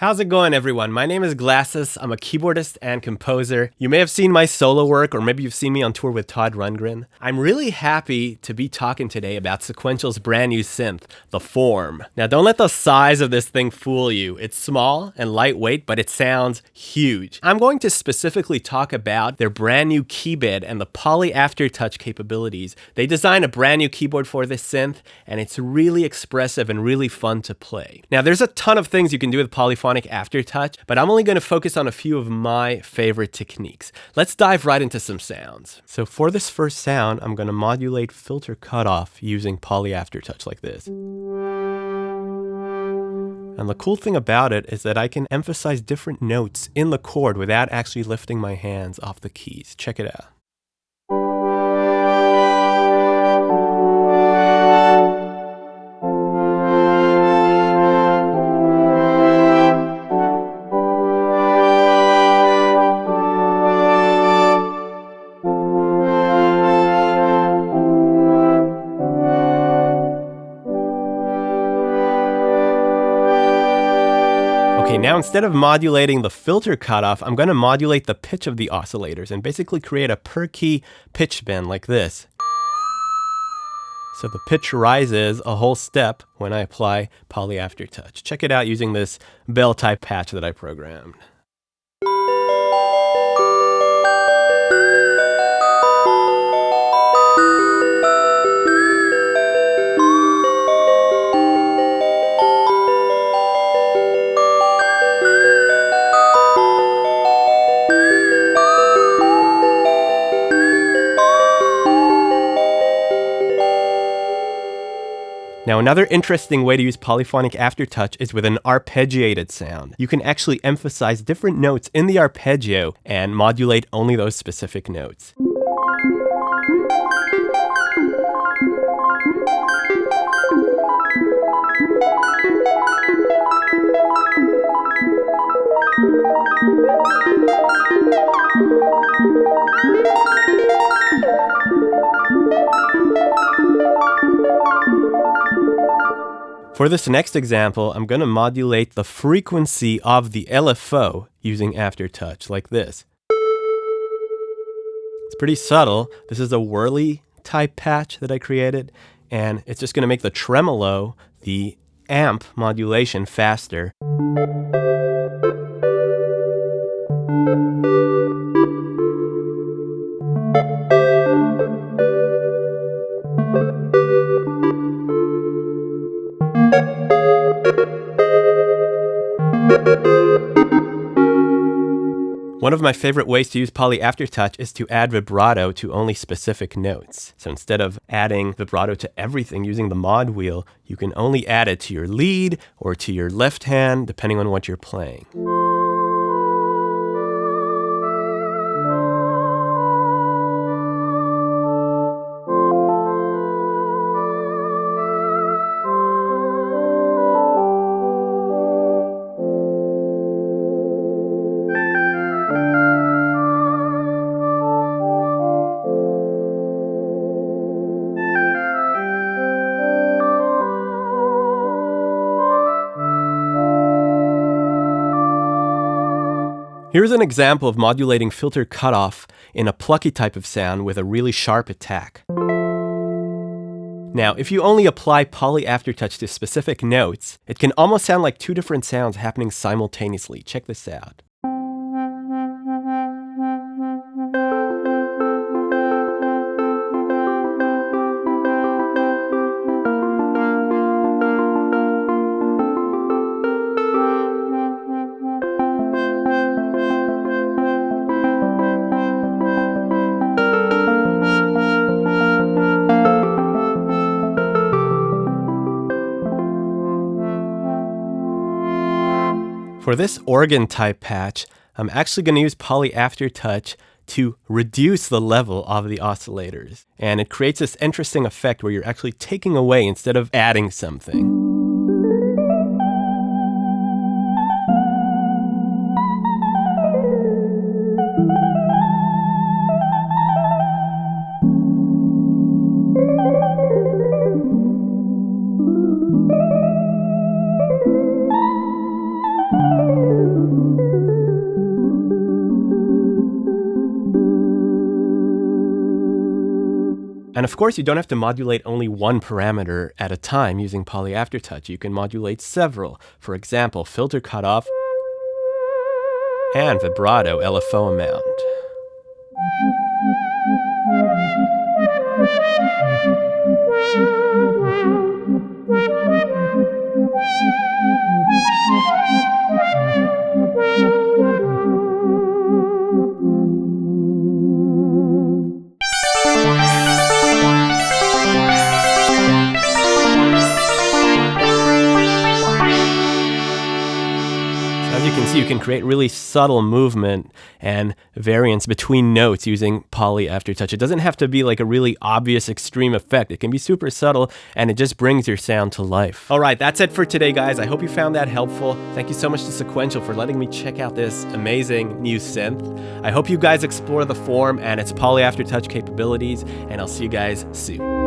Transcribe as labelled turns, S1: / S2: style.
S1: How's it going, everyone? My name is Glasys. I'm a keyboardist and composer. You may have seen my solo work, or maybe you've seen me on tour with Todd Rundgren. I'm really happy to be talking today about Sequential's brand new synth, the Fourm. Now, don't let the size of this thing fool you. It's small and lightweight, but it sounds huge. I'm going to specifically talk about their brand new keybed and the Poly Aftertouch capabilities. They designed a brand new keyboard for this synth, and it's really expressive and really fun to play. Now, there's a ton of things you can do with Polyphonic Aftertouch, but I'm only going to focus on a few of my favorite techniques. Let's dive right into some sounds. So for this first sound, I'm going to modulate filter cutoff using Poly Aftertouch like this. And the cool thing about it is that I can emphasize different notes in the chord without actually lifting my hands off the keys. Check it out. Okay, now instead of modulating the filter cutoff, I'm going to modulate the pitch of the oscillators and basically create a per key pitch bend like this. So the pitch rises a whole step when I apply Poly Aftertouch. Check it out using this bell type patch that I programmed. Now, another interesting way to use Polyphonic Aftertouch is with an arpeggiated sound. You can actually emphasize different notes in the arpeggio and modulate only those specific notes. For this next example, I'm going to modulate the frequency of the LFO using Aftertouch, like this. It's pretty subtle. This is a whirly type patch that I created, and it's just going to make the tremolo, the amp modulation, faster. One of my favorite ways to use Poly Aftertouch is to add vibrato to only specific notes. So instead of adding vibrato to everything using the mod wheel, you can only add it to your lead or to your left hand, depending on what you're playing. Here's an example of modulating filter cutoff in a plucky type of sound with a really sharp attack. Now, if you only apply Poly Aftertouch to specific notes, it can almost sound like two different sounds happening simultaneously. Check this out. For this organ type patch, I'm actually going to use Poly Aftertouch to reduce the level of the oscillators. And it creates this interesting effect where you're actually taking away instead of adding something. And of course, you don't have to modulate only one parameter at a time using Poly Aftertouch. You can modulate several. For example, filter cutoff and vibrato LFO amount. As you can see, you can create really subtle movement and variance between notes using Poly Aftertouch. It doesn't have to be like a really obvious extreme effect. It can be super subtle, and it just brings your sound to life. All right, that's it for today, guys. I hope you found that helpful. Thank you so much to Sequential for letting me check out this amazing new synth. I hope you guys explore the Fourm and its Poly Aftertouch capabilities, and I'll see you guys soon.